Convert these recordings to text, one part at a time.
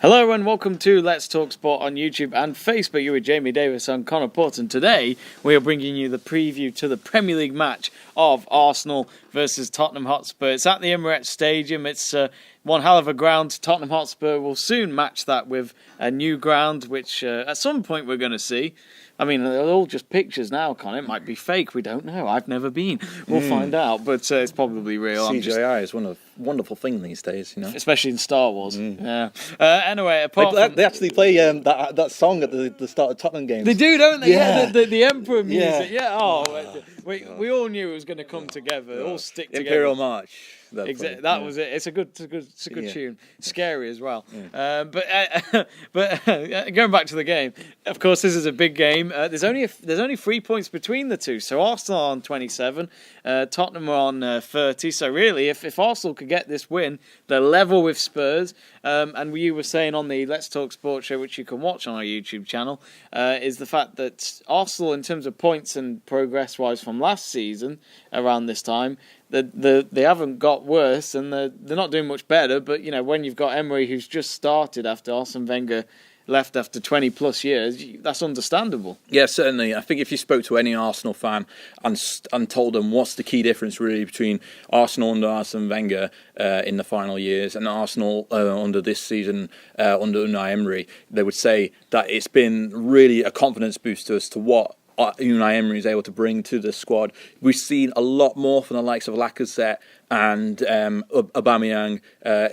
Hello and welcome to Let's Talk Sport on YouTube and Facebook. You're with Jamie Davies and Conor Porter, and today we are bringing you the preview to the Premier League match of Arsenal versus Tottenham Hotspur. It's at the Emirates Stadium. It's one hell of a ground. Tottenham Hotspur will soon match that with a new ground, which at some point we're going to see. I mean, they're all just pictures now, Con. It might be fake. We don't know. I've never been. We'll find out, but it's probably real. CGI is one of wonderful thing these days, you know. Especially in Star Wars. Yeah. Anyway, They actually play that song at the start of Tottenham games. They do, don't they? Yeah. The Emperor music. Yeah. Oh, we all knew it was going to come together. All stick together. Imperial March. Exactly. That was it. It's a good tune. Scary as well. Yeah. But going back to the game, of course, this is a big game. There's only 3 points between the two. So Arsenal are on 27, Tottenham are on 30. So really, if Arsenal could get this win, they're level with Spurs. And you were saying on the Let's Talk Sports show, which you can watch on our YouTube channel, is the fact that Arsenal, in terms of points and progress-wise from last season, around this time, they haven't got worse, and they're not doing much better. But you know, when you've got Emery, who's just started after Arsene Wenger left after 20 plus years, that's understandable. Yeah, certainly. I think if you spoke to any Arsenal fan and told them what's the key difference really between Arsenal under Arsene Wenger in the final years and Arsenal under this season under Unai Emery, they would say that it's been really a confidence boost to us to what Unai Emery is able to bring to the squad. We've seen a lot more from the likes of Lacazette and Aubameyang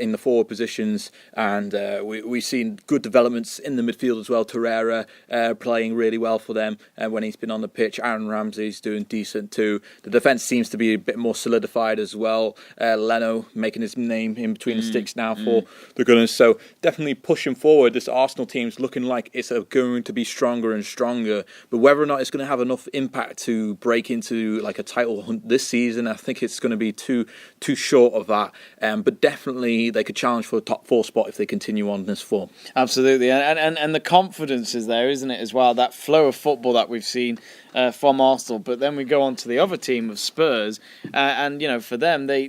in the forward positions, and we've seen good developments in the midfield as well. Torreira playing really well for them when he's been on the pitch. Aaron Ramsey's doing decent too. The defence seems to be a bit more solidified as well. Leno making his name in between the sticks now for the Gunners. So definitely pushing forward. This Arsenal team's looking like it's going to be stronger and stronger. But whether or not it's going to have enough impact to break into like a title hunt this season, I think it's going to be too short of that, but definitely they could challenge for a top 4 spot if they continue on this form. Absolutely, and the confidence is there, isn't it, as well? That flow of football that we've seen from Arsenal, but then we go on to the other team of Spurs, and you know, for them, they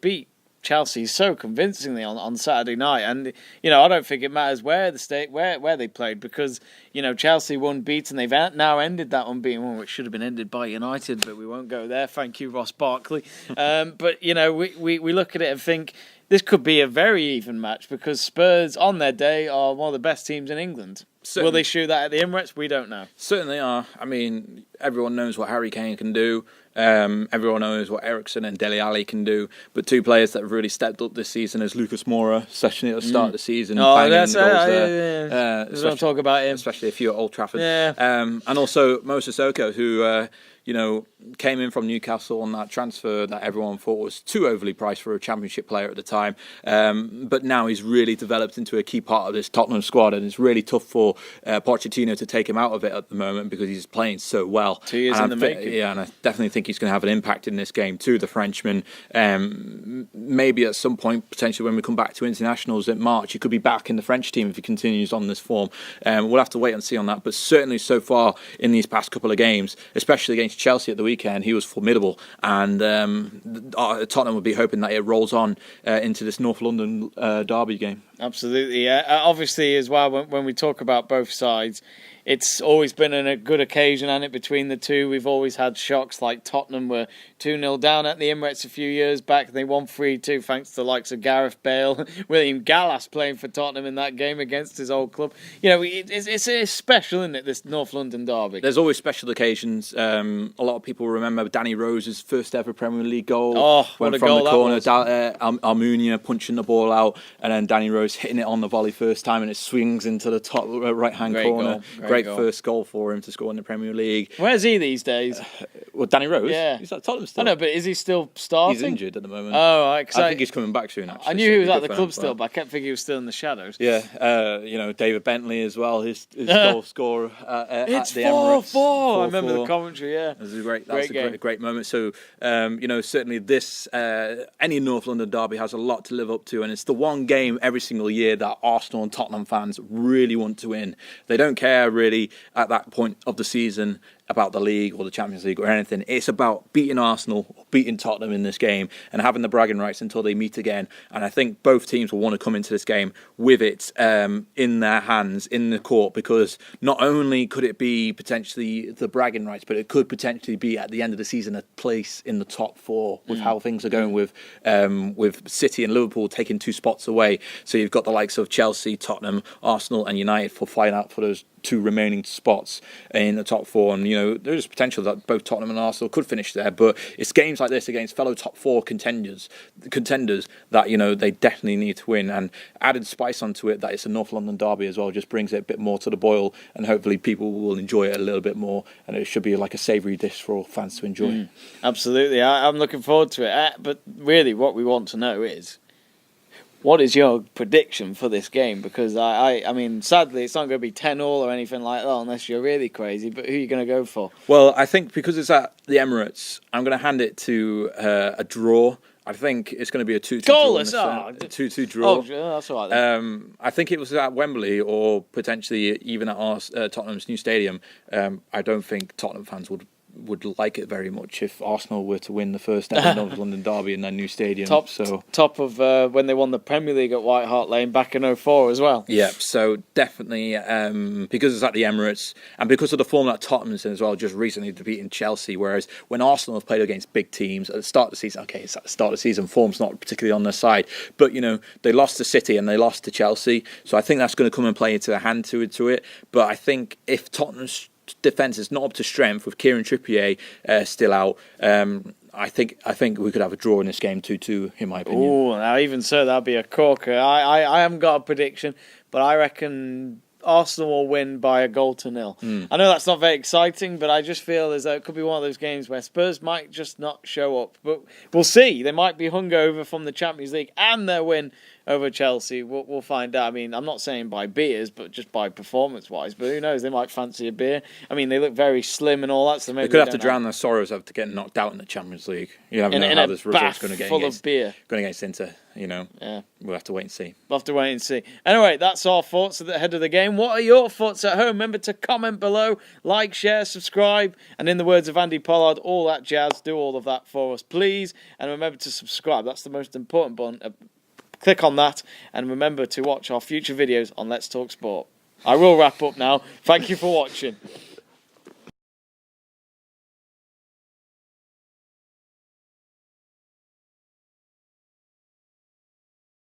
beat Chelsea so convincingly on Saturday night, and you know, I don't think it matters where they played, because you know, Chelsea won beaten. They've now ended that unbeaten one, which should have been ended by United, but we won't go there. Thank you, Ross Barkley. But you know, we look at it and think this could be a very even match, because Spurs on their day are one of the best teams in England. Certainly. Will they shoot that at the Emirates? We don't know. Certainly are. I mean, everyone knows what Harry Kane can do. Everyone knows what Eriksen and Dele Alli can do. But two players that have really stepped up this season is Lucas Moura, especially at the start of the season. Oh, that's what I'm talking about him. Especially a few at Old Trafford. Yeah. And also Mo Sissoko, who you know, came in from Newcastle on that transfer that everyone thought was too overly priced for a Championship player at the time. But now he's really developed into a key part of this Tottenham squad, and it's really tough for Pochettino to take him out of it at the moment because he's playing so well. 2 years in the making. Yeah, and I definitely think he's going to have an impact in this game too, the Frenchman. Maybe at some point, potentially when we come back to internationals in March, he could be back in the French team if he continues on this form. We'll have to wait and see on that. But certainly so far in these past couple of games, especially against Chelsea at the weekend, he was formidable, and Tottenham would be hoping that it rolls on into this North London derby game. Absolutely, yeah. Obviously, as well, when we talk about both sides, it's always been a good occasion, and it between the two. We've always had shocks, like Tottenham were 2-0 down at the Emirates a few years back, and they won 3-2 thanks to the likes of Gareth Bale, William Gallas playing for Tottenham in that game against his old club. You know, it's special, isn't it, this North London derby? There's always special occasions. A lot of people remember Danny Rose's first ever Premier League goal. Oh, what a goal that was. Almunia punching the ball out, and then Danny Rose hitting it on the volley first time, and it swings into the top right-hand corner. Great first goal for him to score in the Premier League. Where's he these days? Well, Danny Rose? Yeah. He's at Tottenham still. I know, but is he still starting? He's injured at the moment. Oh, right. I think he's coming back soon, actually. I knew he was at the club still, but I kept thinking he was still in the shadows. Yeah. You know, David Bentley as well, his goal scorer at the Emirates. It's 4-4. I remember the commentary, yeah. That was a great moment. So, you know, certainly this, any North London derby has a lot to live up to, and it's the one game every single year that Arsenal and Tottenham fans really want to win. They don't care really at that point of the season about the league or the Champions League or anything. It's about beating Arsenal, beating Tottenham in this game, and having the bragging rights until they meet again. And I think both teams will want to come into this game with it in their hands, in the court, because not only could it be potentially the bragging rights, but it could potentially be at the end of the season a place in the top four with how things are going with City and Liverpool taking 2 spots away. So you've got the likes of Chelsea, Tottenham, Arsenal and United for fighting out for those 2 remaining spots in the top 4, and there's potential that both Tottenham and Arsenal could finish there. But it's games like this against fellow top 4 contenders that they definitely need to win. And added spice onto it that it's a North London derby as well just brings it a bit more to the boil, and hopefully people will enjoy it a little bit more. And it should be like a savoury dish for all fans to enjoy. Absolutely, I'm looking forward to it. But really, what we want to know is, what is your prediction for this game? Because I mean, sadly, it's not going to be 10-10 or anything like that unless you're really crazy. But who are you going to go for? Well, I think because it's at the Emirates, I'm going to hand it to a draw. I think it's going to be a 2-2 goalless. draw. A 2-2 draw. Oh, that's all right then. I think it was at Wembley or potentially even at Tottenham's new stadium. I don't think Tottenham fans would like it very much if Arsenal were to win the first ever North London derby in their new stadium. Top of when they won the Premier League at White Hart Lane back in 2004 as well. Yeah, so definitely because it's at the Emirates and because of the form that Tottenham's in as well, just recently defeating Chelsea, whereas when Arsenal have played against big teams at the start of the season, it's at the start of the season, form's not particularly on their side, but they lost to City and they lost to Chelsea, so I think that's going to come and play into their hand to it. But I think if Tottenham's defence is not up to strength with Kieran Trippier still out, I think we could have a draw in this game 2-2 in my opinion. Oh, now even so, that'd be a corker. I haven't got a prediction, but I reckon Arsenal will win by 1-0. I know that's not very exciting, but I just feel as though it could be one of those games where Spurs might just not show up. But we'll see. They might be hungover from the Champions League and their win over Chelsea. We'll find out. I mean, I'm not saying by beers, but just by performance-wise. But who knows? They might fancy a beer. I mean, they look very slim and all that. So maybe they could have to drown their sorrows after getting knocked out in the Champions League. You never know how this result's going to get full of beer. Going against Inter. Yeah. We'll have to wait and see. We'll have to wait and see. Anyway, that's our thoughts at the head of the game. What are your thoughts at home? Remember to comment below, like, share, subscribe, and in the words of Andy Pollard, all that jazz. Do all of that for us, please. And remember to subscribe. That's the most important button. Click on that, and remember to watch our future videos on Let's Talk Sport. I will wrap up now. Thank you for watching.